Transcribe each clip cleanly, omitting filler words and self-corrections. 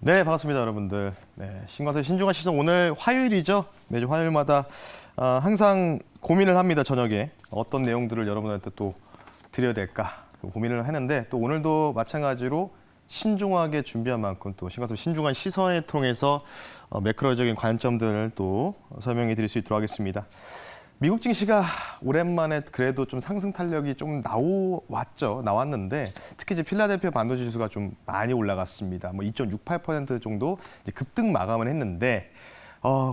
네, 반갑습니다, 여러분들. 네, 신광수의 신중한 시선 오늘 화요일이죠. 매주 화요일마다 항상 고민을 합니다, 저녁에. 어떤 내용들을 여러분한테 또 드려야 될까 고민을 하는데 또 오늘도 마찬가지로 신중하게 준비한 만큼 또 신광수 신중한 시선을 통해서 매크로적인 관점들을 또 설명해 드릴 수 있도록 하겠습니다. 미국 증시가 오랜만에 그래도 좀 상승 탄력이 좀 나왔는데 특히 이제 필라델피아 반도체 지수가 좀 많이 올라갔습니다. 뭐 2.68% 정도 이제 급등 마감을 했는데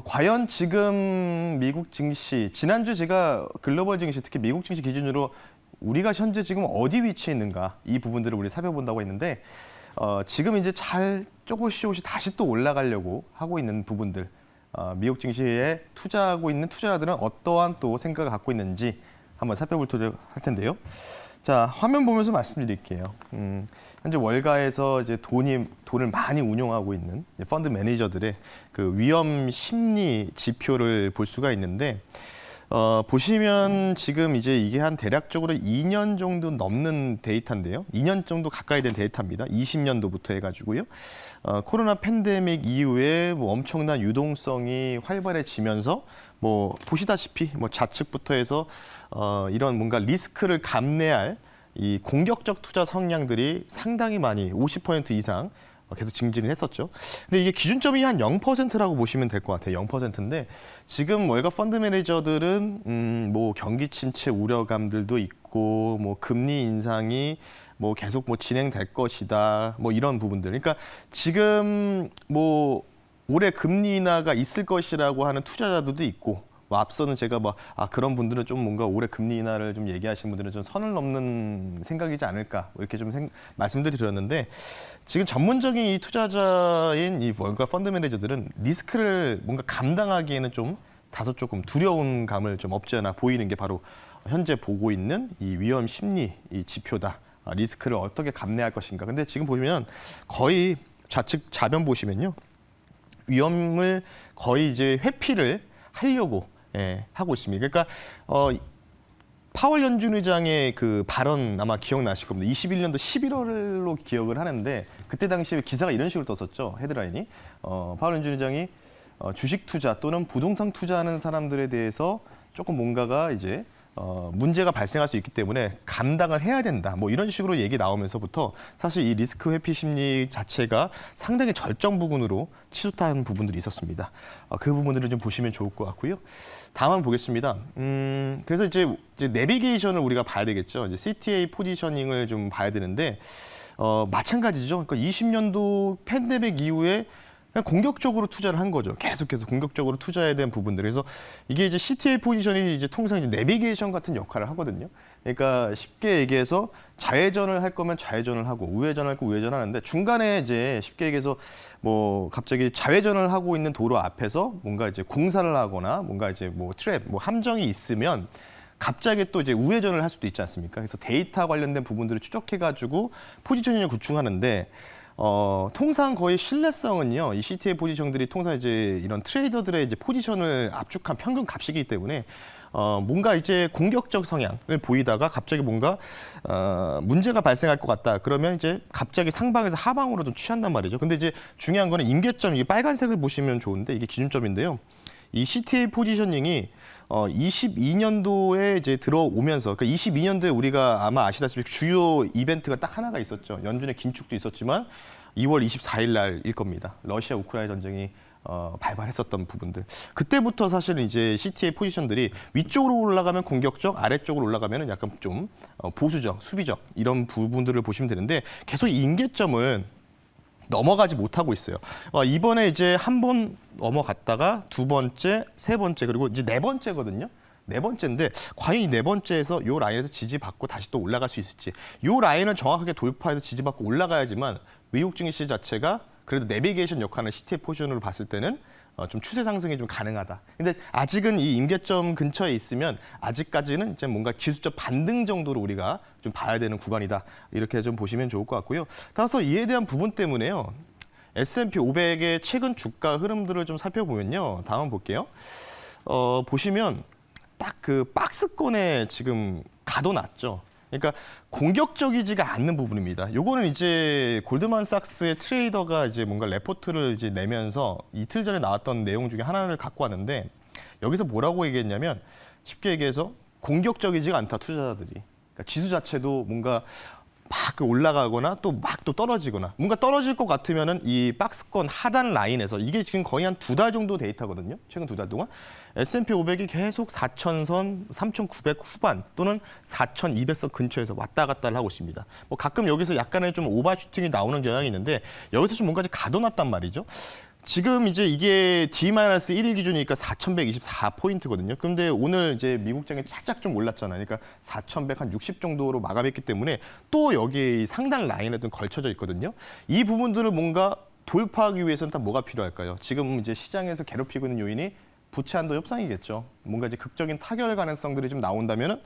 과연 지금 미국 증시 지난주 제가 글로벌 증시 특히 미국 증시 기준으로 우리가 현재 지금 어디 위치해 있는가 이 부분들을 우리 살펴본다고 했는데 지금 이제 잘 조금씩 다시 또 올라가려고 하고 있는 부분들. 미국 증시에 투자하고 있는 투자자들은 어떠한 또 생각을 갖고 있는지 한번 살펴보도록 할 텐데요. 자, 화면 보면서 말씀드릴게요. 현재 월가에서 이제 돈을 많이 운용하고 있는 펀드 매니저들의 그 위험 심리 지표를 볼 수가 있는데, 보시면 지금 이제 이게 한 대략적으로 2년 정도 넘는 데이터인데요. 2년 정도 가까이 된 데이터입니다. 20년도부터 해가지고요. 코로나 팬데믹 이후에 뭐 엄청난 유동성이 활발해지면서 뭐 보시다시피 뭐 좌측부터 해서 이런 뭔가 리스크를 감내할 이 공격적 투자 성향들이 상당히 많이 50% 이상 계속 증진을 했었죠. 근데 이게 기준점이 한 0%라고 보시면 될 것 같아요. 0%인데 지금 월가 펀드 매니저들은 뭐 경기 침체 우려감들도 있고 뭐 금리 인상이 뭐 계속 뭐 진행될 것이다. 뭐 이런 부분들. 그러니까 지금 뭐 올해 금리 인하가 있을 것이라고 하는 투자자들도 있고 뭐 앞서는 제가 그런 분들은 좀 뭔가 올해 금리 인하를 좀 얘기하시는 분들은 좀 선을 넘는 생각이지 않을까 이렇게 좀 말씀드리 드렸는데 지금 전문적인 이 투자자인 이 월가 펀드 매니저들은 리스크를 뭔가 감당하기에는 좀 다소 조금 두려운 감을 좀 없지 않아 보이는 게 바로 현재 보고 있는 이 위험 심리 이 지표다. 리스크를 어떻게 감내할 것인가. 근데 지금 보시면 거의 좌측 좌변 보시면요. 위험을 거의 이제 회피를 하려고 하고 있습니다. 그러니까 파월 연준 의장의 그 발언 아마 기억나실 겁니다. 21년도 11월로 기억을 하는데 그때 당시에 기사가 이런 식으로 떴었죠. 헤드라인이. 파월 연준 의장이 주식 투자 또는 부동산 투자하는 사람들에 대해서 조금 뭔가가 이제 문제가 발생할 수 있기 때문에 감당을 해야 된다. 뭐 이런 식으로 얘기 나오면서부터 사실 이 리스크 회피 심리 자체가 상당히 절정 부근으로 치솟한 부분들이 있었습니다. 그 부분들을 좀 보시면 좋을 것 같고요. 다음 한번 보겠습니다. 그래서 이제 내비게이션을 우리가 봐야 되겠죠. 이제 CTA 포지셔닝을 좀 봐야 되는데 마찬가지죠. 그러니까 20년도 팬데믹 이후에 그냥 공격적으로 투자를 한 거죠. 계속해서 공격적으로 투자해야 되는 부분들. 그래서 이게 이제 CTA 포지션이 이제 통상 이제 내비게이션 같은 역할을 하거든요. 그러니까 쉽게 얘기해서 좌회전을 할 거면 좌회전을 하고 우회전을 할 거 우회전 하는데 중간에 이제 쉽게 얘기해서 뭐 갑자기 좌회전을 하고 있는 도로 앞에서 뭔가 이제 공사를 하거나 뭔가 이제 뭐 트랩, 뭐 함정이 있으면 갑자기 또 이제 우회전을 할 수도 있지 않습니까? 그래서 데이터 관련된 부분들을 추적해가지고 포지셔닝을 구축하는데 통상 거의 신뢰성은요, 이 CTA 포지션들이 통상 이제 이런 트레이더들의 이제 포지션을 압축한 평균 값이기 때문에 뭔가 이제 공격적 성향을 보이다가 갑자기 뭔가 문제가 발생할 것 같다. 그러면 이제 갑자기 상방에서 하방으로 좀 취한단 말이죠. 근데 이제 중요한 거는 임계점, 이게 빨간색을 보시면 좋은데 이게 기준점인데요. 이 CTA 포지셔닝이 22년도에 이제 들어오면서, 그러니까 22년도에 우리가 아마 아시다시피 주요 이벤트가 딱 하나가 있었죠. 연준의 긴축도 있었지만 2월 24일 날일 겁니다. 러시아 우크라이나 전쟁이 발발했었던 부분들. 그때부터 사실은 이제 CTA 포지션들이 위쪽으로 올라가면 공격적, 아래쪽으로 올라가면 약간 좀 보수적, 수비적 이런 부분들을 보시면 되는데 계속 이 임계점은 넘어가지 못하고 있어요. 이번에 이제 한 번 넘어갔다가 두 번째, 세 번째, 그리고 이제 네 번째거든요. 네 번째인데 과연 이 네 번째에서 이 라인에서 지지받고 다시 또 올라갈 수 있을지. 이 라인을 정확하게 돌파해서 지지받고 올라가야지만 미국 증시 자체가 그래도 내비게이션 역할을 CTA 포지션으로 봤을 때는 좀 추세 상승이 좀 가능하다. 근데 아직은 이 임계점 근처에 있으면 아직까지는 이제 뭔가 기술적 반등 정도로 우리가 좀 봐야 되는 구간이다. 이렇게 좀 보시면 좋을 것 같고요. 따라서 이에 대한 부분 때문에요. S&P 500의 최근 주가 흐름들을 좀 살펴보면요. 다음 볼게요. 보시면 딱 그 박스권에 지금 가둬놨죠. 그러니까 공격적이지가 않는 부분입니다. 요거는 이제 골드만삭스의 트레이더가 이제 뭔가 레포트를 이제 내면서 이틀 전에 나왔던 내용 중에 하나를 갖고 왔는데 여기서 뭐라고 얘기했냐면 쉽게 얘기해서 공격적이지가 않다 투자자들이. 그러니까 지수 자체도 뭔가 막 올라가거나 또 막 또 떨어지거나 뭔가 떨어질 것 같으면은 이 박스권 하단 라인에서 이게 지금 거의 한 2달 정도 데이터거든요. 최근 2달 동안 S&P 500이 계속 4,000선, 3,900 후반 또는 4,200선 근처에서 왔다 갔다를 하고 있습니다. 뭐 가끔 여기서 약간의 좀 오버슈팅이 나오는 경향이 있는데 여기서 좀 뭔가 가둬놨단 말이죠. 지금 이제 이게 D-1일 기준이니까 4,124포인트거든요. 그런데 오늘 이제 미국장이 살짝 좀 올랐잖아요. 그러니까 4,160 정도로 마감했기 때문에 또 여기에 상단 라인에 좀 걸쳐져 있거든요. 이 부분들을 뭔가 돌파하기 위해서는 다 뭐가 필요할까요? 지금 이제 시장에서 괴롭히고 있는 요인이 부채 한도 협상이겠죠. 뭔가 이제 극적인 타결 가능성들이 좀 나온다면은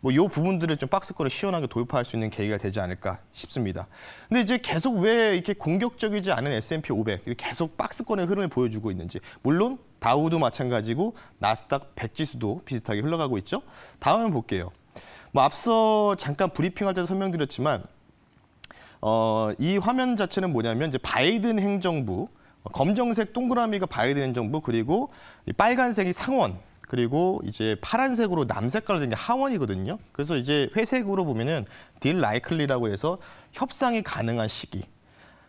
뭐 이 부분들을 좀 박스권을 시원하게 돌파할 수 있는 계기가 되지 않을까 싶습니다. 근데 이제 계속 왜 이렇게 공격적이지 않은 S&P 500 계속 박스권의 흐름을 보여주고 있는지 물론 다우도 마찬가지고 나스닥 100 지수도 비슷하게 흘러가고 있죠. 다음을 볼게요. 뭐 앞서 잠깐 브리핑할 때도 설명드렸지만 이 화면 자체는 뭐냐면 이제 바이든 행정부 검정색 동그라미가 바이든 행정부 그리고 이 빨간색이 상원 그리고 이제 파란색으로 남색깔로 된 게 하원이거든요. 그래서 이제 회색으로 보면은 딜 라이클리라고 해서 협상이 가능한 시기.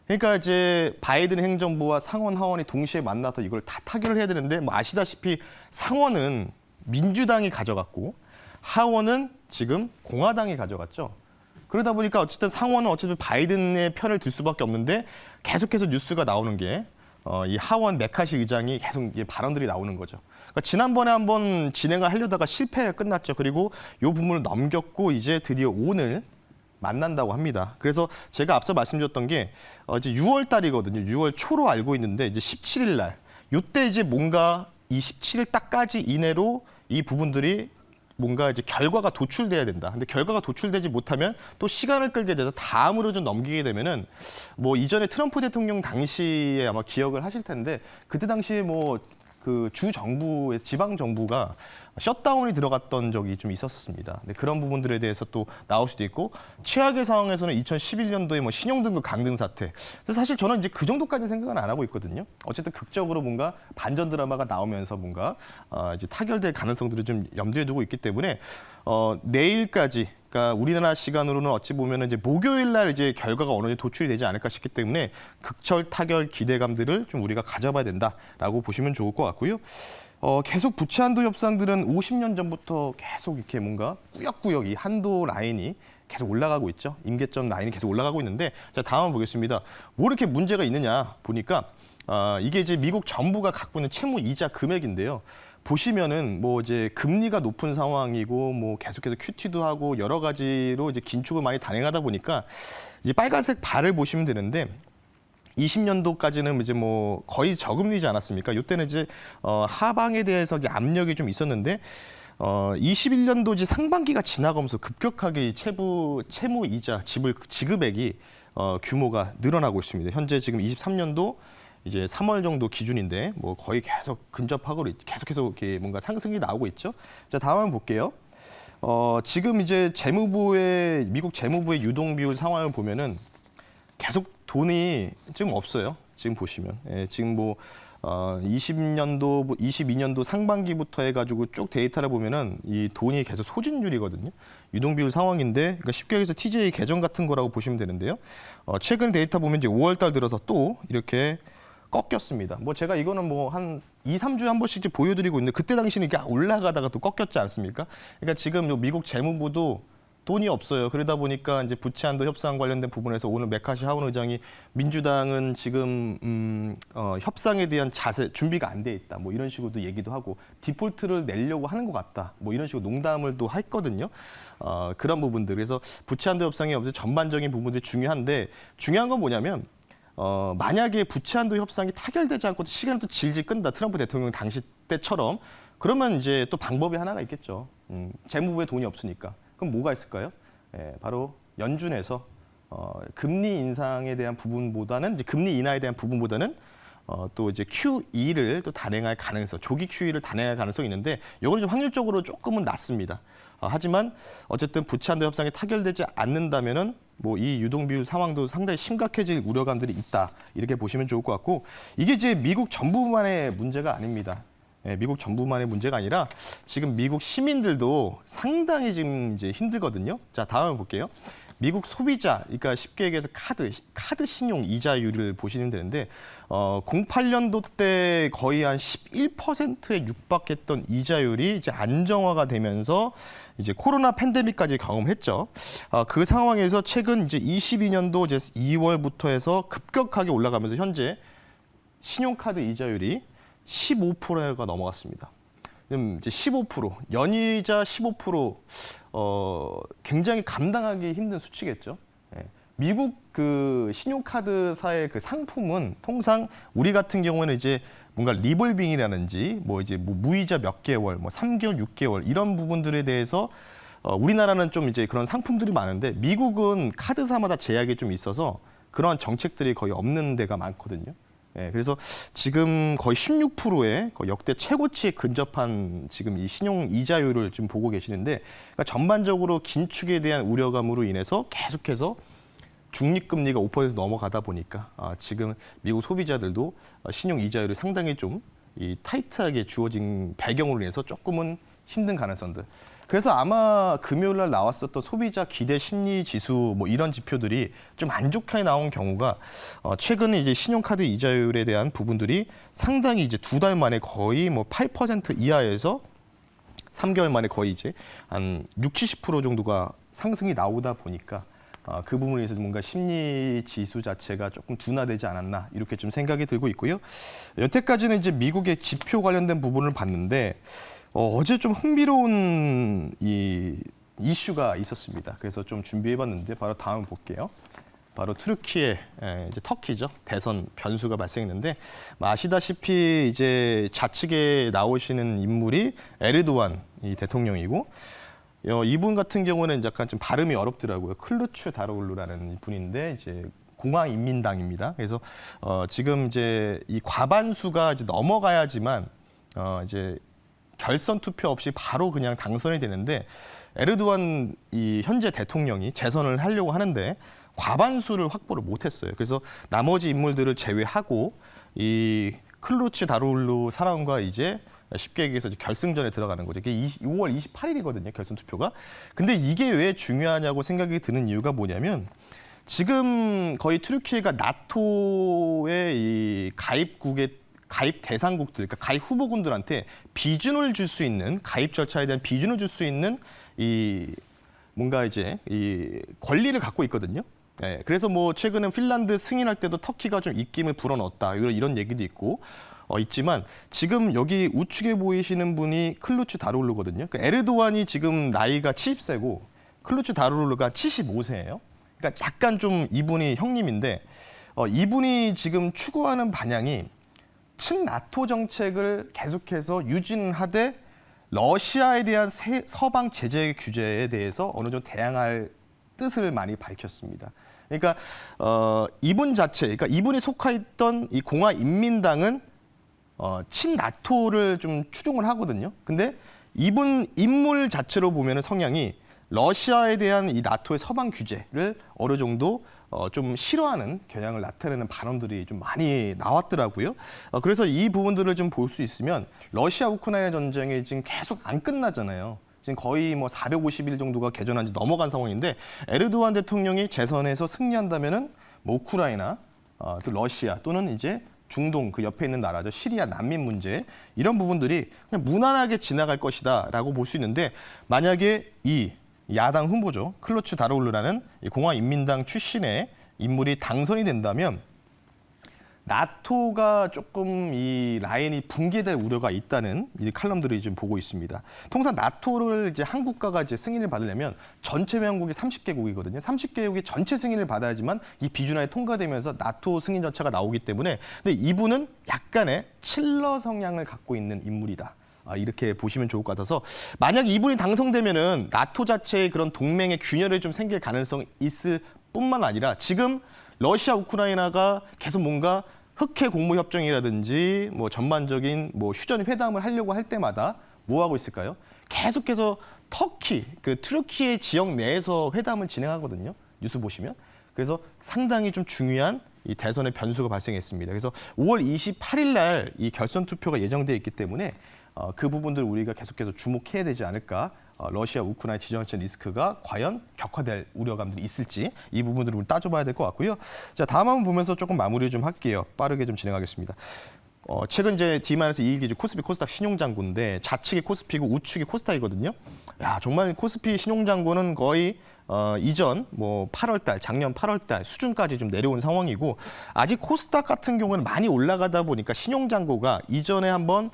그러니까 이제 바이든 행정부와 상원 하원이 동시에 만나서 이걸 다 타결을 해야 되는데 뭐 아시다시피 상원은 민주당이 가져갔고 하원은 지금 공화당이 가져갔죠. 그러다 보니까 어쨌든 상원은 어차피 바이든의 편을 들 수밖에 없는데 계속해서 뉴스가 나오는 게 이 하원 메카시 의장이 계속 발언들이 나오는 거죠. 그러니까 지난번에 한번 진행을 하려다가 실패에 끝났죠. 그리고 이 부분을 넘겼고 이제 드디어 오늘 만난다고 합니다. 그래서 제가 앞서 말씀드렸던 게 이제 6월 달이거든요. 6월 초로 알고 있는데 이제 17일 날 이때 이제 뭔가 이 17일 딱까지 이내로 이 부분들이 뭔가 이제 결과가 도출돼야 된다. 근데 결과가 도출되지 못하면 또 시간을 끌게 돼서 다음으로 좀 넘기게 되면은 뭐 이전에 트럼프 대통령 당시에 아마 기억을 하실 텐데 그때 당시에 뭐 그 주 정부에서 지방 정부가 셧다운이 들어갔던 적이 좀 있었습니다. 근데 그런 부분들에 대해서 또 나올 수도 있고 최악의 상황에서는 2011년도에 뭐 신용등급 강등 사태. 그래서 사실 저는 이제 그 정도까지 생각은 안 하고 있거든요. 어쨌든 극적으로 뭔가 반전 드라마가 나오면서 뭔가 이제 타결될 가능성들을 좀 염두에 두고 있기 때문에 내일까지. 그러니까 우리나라 시간으로는 어찌 보면 이제 목요일 날 이제 결과가 어느 정도 도출이 되지 않을까 싶기 때문에 극철 타결 기대감들을 좀 우리가 가져봐야 된다라고 보시면 좋을 것 같고요. 계속 부채 한도 협상들은 50년 전부터 계속 이렇게 뭔가 꾸역꾸역 이 한도 라인이 계속 올라가고 있죠. 임계점 라인이 계속 올라가고 있는데 자 다음 보겠습니다. 뭐 이렇게 문제가 있느냐 보니까 이게 이제 미국 정부가 갖고 있는 채무 이자 금액인데요. 보시면은 뭐 이제 금리가 높은 상황이고 뭐 계속해서 QT도 하고 여러 가지로 이제 긴축을 많이 단행하다 보니까 이제 빨간색 바를 보시면 되는데 20년도까지는 이제 뭐 거의 저금리지 않았습니까? 이때는 이제 하방에 대해서 압력이 좀 있었는데 21년도 이제 상반기가 지나가면서 급격하게 채무 이자 지급액이 규모가 늘어나고 있습니다. 현재 지금 23년도 이제 3월 정도 기준인데 뭐 거의 계속 근접하고 계속해서 이렇게 뭔가 상승이 나오고 있죠. 자, 다음 한번 볼게요. 지금 이제 미국 재무부의 유동 비율 상황을 보면은 계속 돈이 지금 없어요. 지금 보시면 지금 뭐 22년도 상반기부터 해가지고 쭉 데이터를 보면은 이 돈이 계속 소진율이거든요. 유동비율 상황인데, 그러니까 쉽게 얘기해서 TJ 계정 같은 거라고 보시면 되는데요. 최근 데이터 보면 이제 5월달 들어서 또 이렇게 꺾였습니다. 뭐 제가 이거는 뭐 한 2, 3주에 한 번씩 보여드리고 있는데 그때 당시는 이게 올라가다가 또 꺾였지 않습니까? 그러니까 지금 미국 재무부도 돈이 없어요. 그러다 보니까 이제 부채 한도 협상 관련된 부분에서 오늘 메카시 하원 의장이 민주당은 지금 협상에 대한 준비가 안 돼 있다. 뭐 이런 식으로도 얘기도 하고 디폴트를 내려고 하는 것 같다. 뭐 이런 식으로 농담을 또 했거든요. 그런 부분들. 그래서 부채 한도 협상의 전반적인 부분들이 중요한데 중요한 건 뭐냐면 만약에 부채 한도 협상이 타결되지 않고 시간을 또 질질 끈다. 트럼프 대통령 당시 때처럼 그러면 이제 또 방법이 하나가 있겠죠. 재무부에 돈이 없으니까. 그럼 뭐가 있을까요? 바로 연준에서 금리 인상에 대한 부분보다는 이제 금리 인하에 대한 부분보다는 또 이제 QE를 또 단행할 가능성, 조기 QE를 단행할 가능성이 있는데 이거는 좀 확률적으로 조금은 낮습니다. 하지만 어쨌든 부채 한도 협상이 타결되지 않는다면은 뭐 이 유동 비율 상황도 상당히 심각해질 우려감들이 있다. 이렇게 보시면 좋을 것 같고 이게 이제 미국 정부만의 문제가 아닙니다. 미국 정부만의 문제가 아니라 지금 미국 시민들도 상당히 지금 이제 힘들거든요. 자, 다음 볼게요. 미국 소비자, 그러니까 쉽게 얘기해서 카드 신용 이자율을 보시면 되는데 08년도 때 거의 한 11%에 육박했던 이자율이 이제 안정화가 되면서 이제 코로나 팬데믹까지 경험했죠. 그 상황에서 최근 이제 22년도 이제 2월부터 해서 급격하게 올라가면서 현재 신용카드 이자율이 15%가 넘어갔습니다. 이제 15%, 연이자 15%, 굉장히 감당하기 힘든 수치겠죠. 미국 그 신용카드사의 그 상품은 통상 우리 같은 경우에는 이제 뭔가 리볼빙이라든지 뭐 이제 뭐 무이자 몇 개월, 뭐 3개월, 6개월 이런 부분들에 대해서 우리나라는 좀 이제 그런 상품들이 많은데 미국은 카드사마다 제약이 좀 있어서 그런 정책들이 거의 없는 데가 많거든요. 그래서 지금 거의 16%의 역대 최고치에 근접한 지금 이 신용 이자율을 지금 보고 계시는데 그러니까 전반적으로 긴축에 대한 우려감으로 인해서 계속해서 중립금리가 5% 넘어가다 보니까 지금 미국 소비자들도 신용 이자율이 상당히 좀 이 타이트하게 주어진 배경으로 인해서 조금은 힘든 가능성들. 그래서 아마 금요일 날 나왔었던 소비자 기대 심리 지수 뭐 이런 지표들이 좀 안 좋게 나온 경우가 최근에 이제 신용카드 이자율에 대한 부분들이 상당히 이제 2달 만에 거의 뭐 8% 이하에서 3개월 만에 거의 이제 한 60~70% 정도가 상승이 나오다 보니까 그 부분에서 뭔가 심리 지수 자체가 조금 둔화되지 않았나 이렇게 좀 생각이 들고 있고요. 여태까지는 이제 미국의 지표 관련된 부분을 봤는데 어제 좀 흥미로운 이 이슈가 있었습니다. 그래서 좀 준비해봤는데 바로 다음 볼게요. 바로 투르키의 이제 터키죠. 대선 변수가 발생했는데 아시다시피 이제 좌측에 나오시는 인물이 에르도안 이 대통령이고 이분 같은 경우는 약간 좀 발음이 어렵더라고요. 클루추 다르올루라는 분인데 이제 공화인민당입니다. 그래서 지금 이제 이 과반수가 이제 넘어가야지만 이제 결선 투표 없이 바로 그냥 당선이 되는데 에르도안 이 현재 대통령이 재선을 하려고 하는데 과반수를 확보를 못했어요. 그래서 나머지 인물들을 제외하고 이 클루치 다르올루 사람과 이제 쉽게 얘기해서 결승전에 들어가는 거죠. 이게 5월 28일이거든요. 결선 투표가. 근데 이게 왜 중요하냐고 생각이 드는 이유가 뭐냐면 지금 거의 튀르키예가 나토의 이 가입 대상국들, 그러니까 가입 후보군들한테 비준을 줄 수 있는 가입 절차에 대한 비준을 줄 수 있는 이 뭔가 이제 이 권리를 갖고 있거든요. 그래서 뭐 최근에 핀란드 승인할 때도 터키가 좀 입김을 불어넣었다 이런 얘기도 있고 있지만 지금 여기 우측에 보이시는 분이 클루치 다르올루거든요. 그러니까 에르도안이 지금 나이가 70세고 클루치 다르올루가 75세예요. 그러니까 약간 좀 이분이 형님인데 이분이 지금 추구하는 방향이 친나토 정책을 계속해서 유지는 하되 러시아에 대한 서방 제재 규제에 대해서 어느 정도 대항할 뜻을 많이 밝혔습니다. 그러니까 이분 자체, 그러니까 이분이 속하였던 이 공화인민당은 친나토를 좀 추종을 하거든요. 근데 이분 인물 자체로 보면은 성향이 러시아에 대한 이 나토의 서방 규제를 어느 정도 좀 싫어하는 경향을 나타내는 발언들이 좀 많이 나왔더라고요. 그래서 이 부분들을 좀 볼 수 있으면 러시아 우크라이나 전쟁이 지금 계속 안 끝나잖아요. 지금 거의 뭐 450일 정도가 개전한 지 넘어간 상황인데 에르도안 대통령이 재선에서 승리한다면은 뭐 우크라이나, 또 러시아 또는 이제 중동 그 옆에 있는 나라죠. 시리아 난민 문제 이런 부분들이 그냥 무난하게 지나갈 것이다라고 볼 수 있는데 만약에 이 야당 후보죠. 클루치 다르올루라는 공화인민당 출신의 인물이 당선이 된다면 나토가 조금 이 라인이 붕괴될 우려가 있다는 이 칼럼들이 지금 보고 있습니다. 통상 나토를 이제 한 국가가 이제 승인을 받으려면 전체 회원국이 30개국이거든요. 30개국이 전체 승인을 받아야지만 이 비준하에 통과되면서 나토 승인 절차가 나오기 때문에 근데 이분은 약간의 칠러 성향을 갖고 있는 인물이다. 이렇게 보시면 좋을 것 같아서 만약 이분이 당선되면은 나토 자체의 그런 동맹의 균열이 좀 생길 가능성이 있을 뿐만 아니라 지금 러시아 우크라이나가 계속 뭔가 흑해 공모 협정이라든지 뭐 전반적인 뭐 휴전 회담을 하려고 할 때마다 뭐 하고 있을까요? 계속해서 터키, 그 트르키예 지역 내에서 회담을 진행하거든요. 뉴스 보시면. 그래서 상당히 좀 중요한 이 대선의 변수가 발생했습니다. 그래서 5월 28일 날 이 결선 투표가 예정돼 있기 때문에 그 부분들 우리가 계속해서 주목해야 되지 않을까. 러시아, 우크라이나 지정학적 리스크가 과연 격화될 우려감들이 있을지 이 부분들을 우리 따져봐야 될 것 같고요. 자, 다음 한번 보면서 조금 마무리 좀 할게요. 빠르게 좀 진행하겠습니다. 최근 이제 D-2 기준 코스피 코스닥 신용장고인데 좌측이 코스피고 우측이 코스닥이거든요. 야, 정말 코스피 신용장고는 거의 이전 뭐 8월달 작년 8월달 수준까지 좀 내려온 상황이고 아직 코스닥 같은 경우는 많이 올라가다 보니까 신용장고가 이전에 한번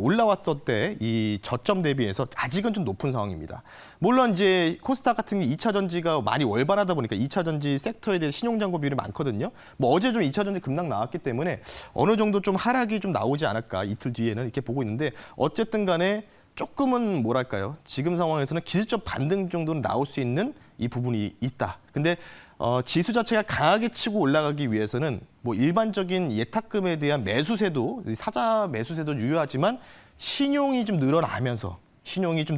올라왔을 때 이 저점 대비해서 아직은 좀 높은 상황입니다. 물론 이제 코스닥 같은 게 2차 전지가 많이 월반하다 보니까 2차 전지 섹터에 대한 신용장고 비율이 많거든요. 뭐 어제 좀 2차 전지 급락 나왔기 때문에 어느 정도 좀 하락이 좀 나오지 않을까 이틀 뒤에는 이렇게 보고 있는데 어쨌든 간에 조금은 뭐랄까요? 지금 상황에서는 기술적 반등 정도는 나올 수 있는 이 부분이 있다. 근데 지수 자체가 강하게 치고 올라가기 위해서는 뭐 일반적인 예탁금에 대한 매수세도 사자 매수세도 유효하지만 신용이 좀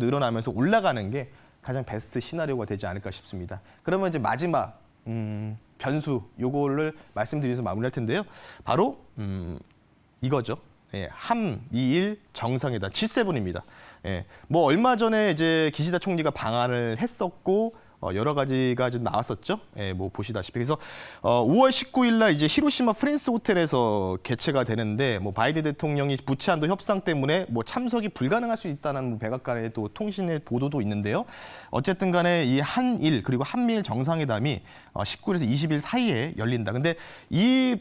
늘어나면서 올라가는 게 가장 베스트 시나리오가 되지 않을까 싶습니다. 그러면 이제 마지막 변수 요거를 말씀드리면서 마무리할 텐데요. 바로 이거죠. 예, 한미일 정상회담 G7입니다. 예, 뭐 얼마 전에 이제 기시다 총리가 방한을 했었고 여러 가지가 좀 나왔었죠. 예, 뭐 보시다시피 그래서 5월 19일 날 이제 히로시마 프린스 호텔에서 개최가 되는데 뭐 바이든 대통령이 부채 한도 협상 때문에 뭐 참석이 불가능할 수 있다는 백악관의 또 통신의 보도도 있는데요. 어쨌든 간에 이 한일 그리고 한미일 정상회담이 19일에서 20일 사이에 열린다. 근데 이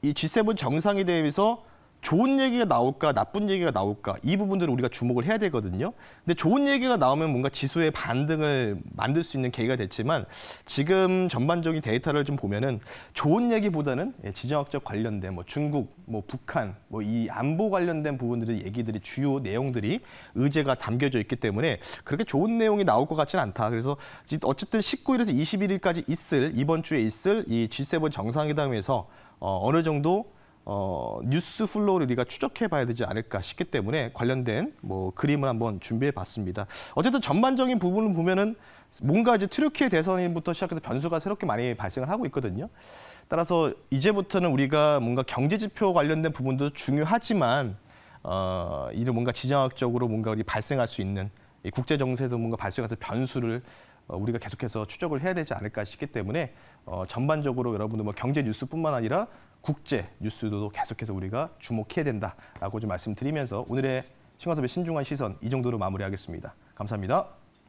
G7 정상에 대해서 좋은 얘기가 나올까 나쁜 얘기가 나올까 이 부분들을 우리가 주목을 해야 되거든요. 근데 좋은 얘기가 나오면 뭔가 지수의 반등을 만들 수 있는 계기가 됐지만 지금 전반적인 데이터를 좀 보면은 좋은 얘기보다는 지정학적 관련된 뭐 중국, 뭐 북한, 뭐 이 안보 관련된 부분들의 얘기들이 주요 내용들이 의제가 담겨져 있기 때문에 그렇게 좋은 내용이 나올 것 같지는 않다. 그래서 어쨌든 19일에서 21일까지 이번 주에 있을 이 G7 정상회담에서 어느 정도 뉴스 플로우를 우리가 추적해 봐야 되지 않을까 싶기 때문에 관련된 뭐 그림을 한번 준비해 봤습니다. 어쨌든 전반적인 부분을 보면은 뭔가 이제 트르키예 대선부터 시작해서 변수가 새롭게 많이 발생을 하고 있거든요. 따라서 이제부터는 우리가 뭔가 경제 지표 관련된 부분도 중요하지만 이를 뭔가 지정학적으로 뭔가 우리 발생할 수 있는 이 국제 정세에서 뭔가 발생해서 변수를 우리가 계속해서 추적을 해야 되지 않을까 싶기 때문에 전반적으로 여러분들 뭐 경제 뉴스뿐만 아니라 국제 뉴스도 계속해서 우리가 주목해야 된다라고 좀 말씀드리면서 오늘의 신광섭의 신중한 시선 이 정도로 마무리하겠습니다. 감사합니다.